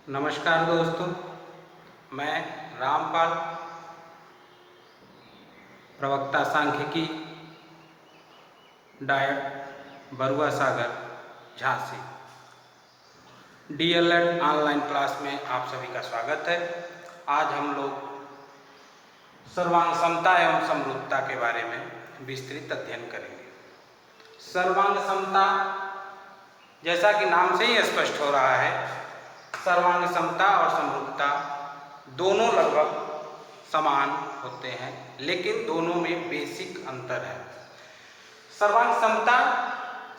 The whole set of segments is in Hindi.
नमस्कार दोस्तों, मैं रामपाल, प्रवक्ता सांख्यिकी, डायट बरुआ सागर, झांसी। डीएलएड ऑनलाइन क्लास में आप सभी का स्वागत है। आज हम लोग सर्वांग समता एवं समरूपता के बारे में विस्तृत अध्ययन करेंगे। सर्वांग समता, जैसा कि नाम से ही स्पष्ट हो रहा है, सर्वांग समता और समरूपता दोनों लगभग समान होते हैं, लेकिन दोनों में बेसिक अंतर है। सर्वांग समता,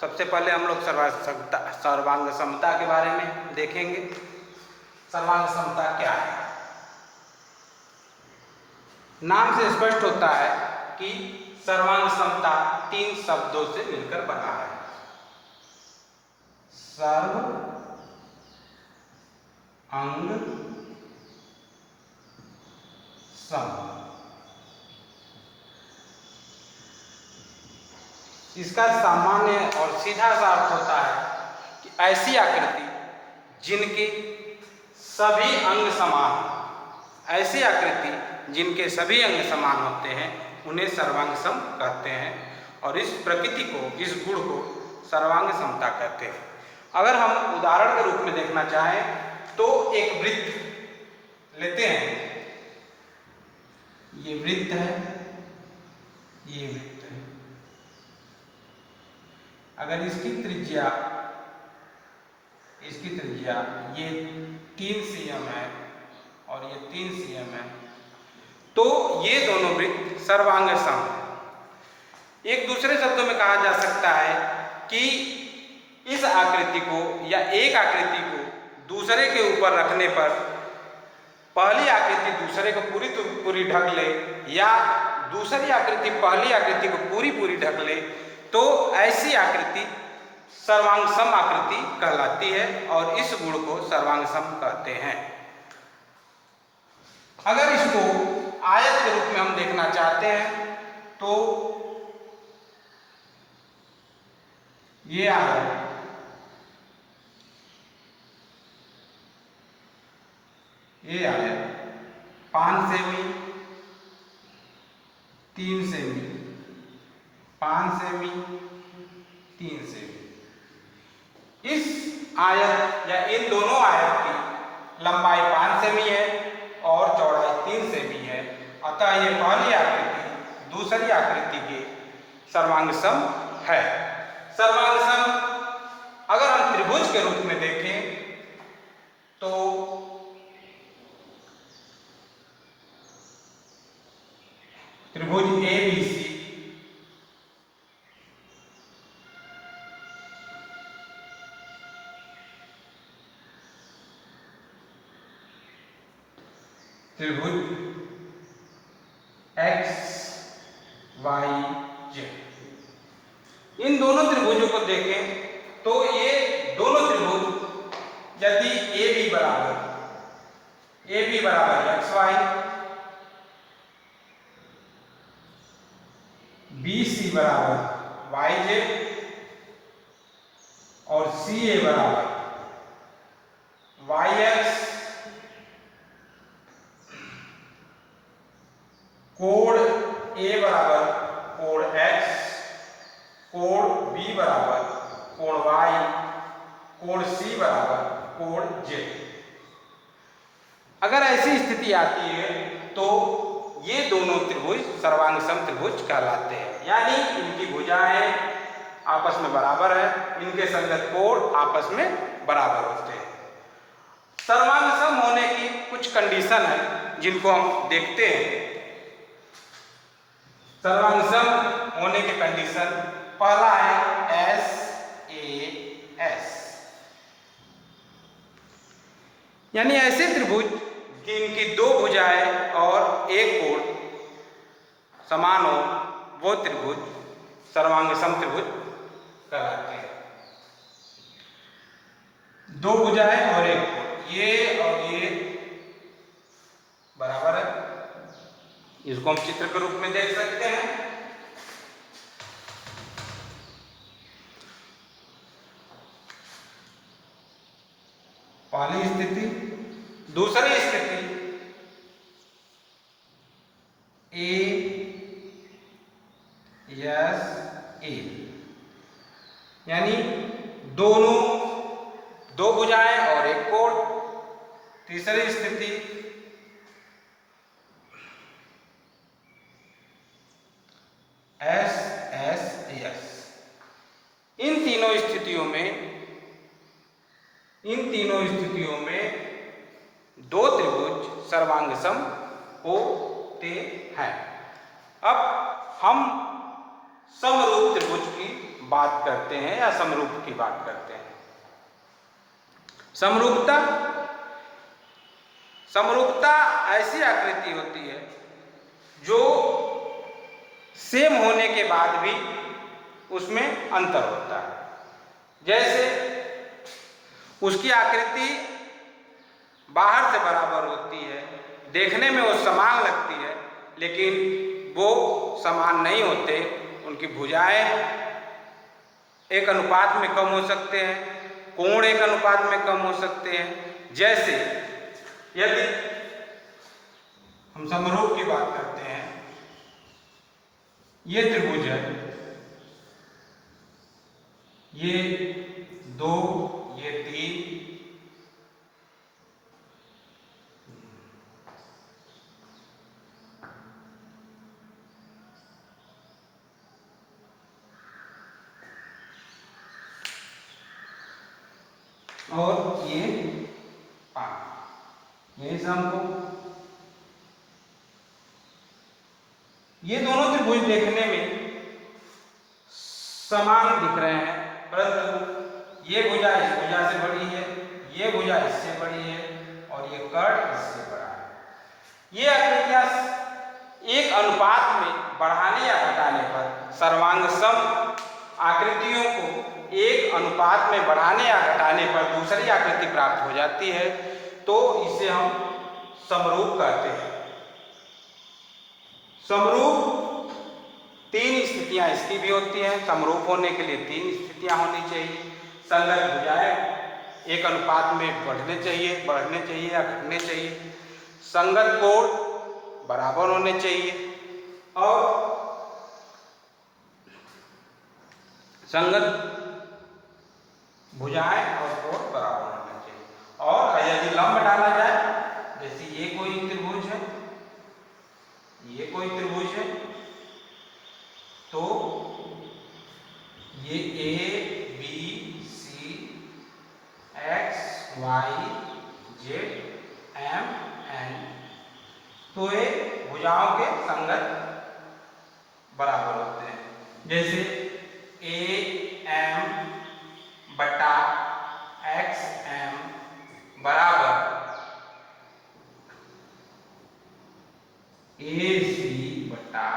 सबसे पहले हम लोग सर्वांग समता के बारे में देखेंगे। सर्वांग समता क्या है? नाम से स्पष्ट होता है कि सर्वांग समता 3 शब्दों से मिलकर बना है। सर्व अंग सम। इसका सामान्य और सीधा सा अर्थ होता है कि ऐसी आकृति जिनके सभी अंग समान, ऐसी आकृति जिनके सभी अंग समान होते हैं उन्हें सर्वांग सम कहते हैं, और इस प्रकृति को, इस गुण को सर्वांग समता कहते हैं। अगर हम उदाहरण के रूप में देखना चाहें तो एक वृत्त लेते हैं। ये वृत्त है, ये वृत्त है। अगर इसकी त्रिज्या ये 3 cm है और ये 3 cm है, तो ये दोनों वृत्त सर्वांग सम है। एक दूसरे शब्दों में कहा जा सकता है कि इस आकृति को या एक आकृति को दूसरे के ऊपर रखने पर पहली आकृति दूसरे को पूरी ढक ले, या दूसरी आकृति पहली आकृति को पूरी ढक ले, तो ऐसी आकृति सर्वांग सम आकृति कहलाती है और इस गुण को सर्वांग सम कहते हैं। अगर इसको आयत के रूप में हम देखना चाहते हैं तो ये आयत, ये आयत 5 सेमी, 3 सेमी, 5 सेमी, 3 सेमी। इस आयत या इन दोनों आयत की लंबाई 5 सेमी है और चौड़ाई 3 सेमी है, अतः ये पहली आकृति दूसरी आकृति के सर्वांग सम है। सर्वांग सम अगर हम त्रिभुज के रूप में देखें तो त्रिभुज ABC, त्रिभुज XYZ, इन दोनों त्रिभुजों को देखें तो ये दोनों त्रिभुज यदि AB बराबर XY, BC बराबर YZ और CA बराबर YX, कोण A बराबर कोण X, कोण B बराबर कोण Y, कोण C बराबर कोण Z। अगर ऐसी स्थिति आती है तो ये दोनों त्रिभुज सर्वांग सम त्रिभुज कहलाते हैं, यानी इनकी भुजाएं आपस में बराबर है, इनके संगत कोण आपस में बराबर होते हैं। सर्वांग सम होने की कुछ कंडीशन है जिनको हम देखते हैं। सर्वांग सम होने के कंडीशन, पहला है SAS, यानी ऐसे त्रिभुज जिनकी 2 भुजाएं और एक कोण समान हो, वो त्रिभुज सर्वांग सम त्रिभुज कहलाते हैं। 2 भुजाएं और एक कोण, ये और ये बराबर है। इसको हम चित्र के रूप में देख सकते हैं। पहली स्थिति। दूसरी स्थिति ASA, यानी दोनों, दो भुजाएं और एक कोण। तीसरी स्थिति SSAS। इन तीनों स्थितियों में दो त्रिभुज सर्वांगसम होते हैं। अब हम समरूप त्रिभुज की बात करते हैं या समरूप की बात करते हैं। समरूपता ऐसी आकृति होती है जो सेम होने के बाद भी उसमें अंतर होता है। जैसे उसकी आकृति बाहर से बराबर होती है, देखने में वो समान लगती है, लेकिन वो समान नहीं होते। उनकी भुजाएं एक अनुपात में कम हो सकते हैं, कोण एक अनुपात में कम हो सकते हैं। जैसे यदि हम समरूप की बात करते हैं, ये त्रिभुज है, ये 2, ये 3, और ये 5, यही समकोण। ये दोनों त्रिभुज देखने में समान दिख रहे हैं, परंतु ये भुजा इस भुजा से बड़ी है, ये भुजा इससे बड़ी है और ये कर्ण इससे बड़ा है। ये आकृतियां एक अनुपात में बढ़ाने या घटाने पर, सर्वांग सम आकृतियों को एक अनुपात में बढ़ाने या घटाने पर दूसरी आकृति प्राप्त हो जाती है, तो इसे हम समरूप कहते हैं। समरूप 3 स्थितियां इसकी भी होती हैं। समरूप होने के लिए 3 स्थितियां होनी चाहिए। संगत भुजाएं एक अनुपात में बढ़ने चाहिए या घटने चाहिए। संगत कोण बराबर होने चाहिए और संगत भुजाएं और कोण बराबर होने चाहिए। और यदि लंब डाला जाए, जैसे ये कोई त्रिभुज है, ये कोई त्रिभुज है, तो ये ABC XYZMN, तो ये भुजाओं के संगत बराबर होते हैं। जैसे AM बटा XM बराबर AC बटा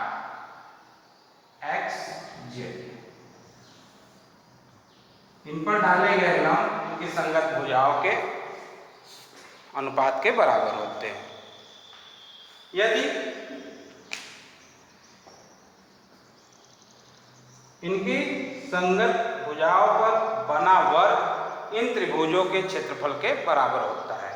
XZ। इन पर डाले गए लंब उनकी संगत भुजाओं के अनुपात के बराबर होते हैं। यदि इनकी संगत भुजाओं पर बना वर्ग इन त्रिभुजों के क्षेत्रफल के बराबर होता है।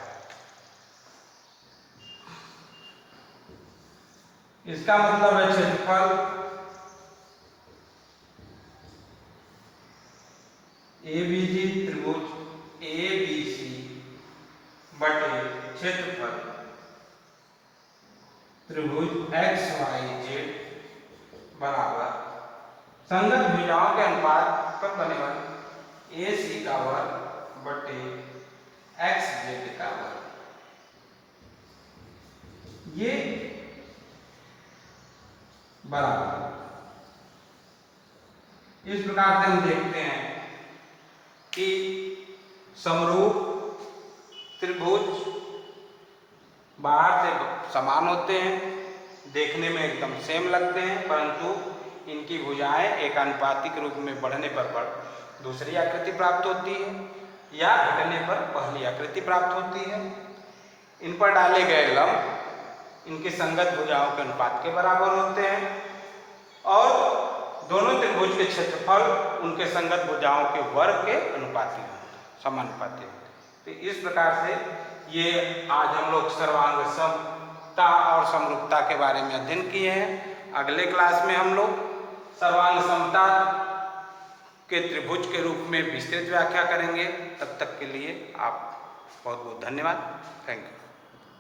इसका मतलब है क्षेत्रफल ABG त्रिभुज ABC बटे क्षेत्रफल त्रिभुज XYZ बराबर संगत भुजाओं के अनुपात पर बने वाले AC का वर्ग बटे XZ का वर्ग। ये बराबर, इस प्रकार से हम देखते हैं कि समरूप त्रिभुज बाहर से समान होते हैं, देखने में एकदम सेम लगते हैं, परंतु इनकी भुजाएं एक आनुपातिक रूप में बढ़ने पर दूसरी आकृति प्राप्त होती है या घटने पर पहली आकृति प्राप्त होती है। इन पर डाले गए लंब इनकी संगत भुजाओं के अनुपात के बराबर होते हैं और दोनों त्रिभुज के क्षेत्रफल उनके संगत भुजाओं के वर्ग के अनुपाती होते हैं, समानुपाती होते हैं। तो तो इस प्रकार से ये आज हम लोग सर्वांग समता और समरूपता के बारे में अध्ययन किए हैं। अगले क्लास में हम लोग सर्वांग समता के त्रिभुज के रूप में विस्तृत व्याख्या करेंगे। तब तक के लिए आप बहुत बहुत धन्यवाद। Thank you.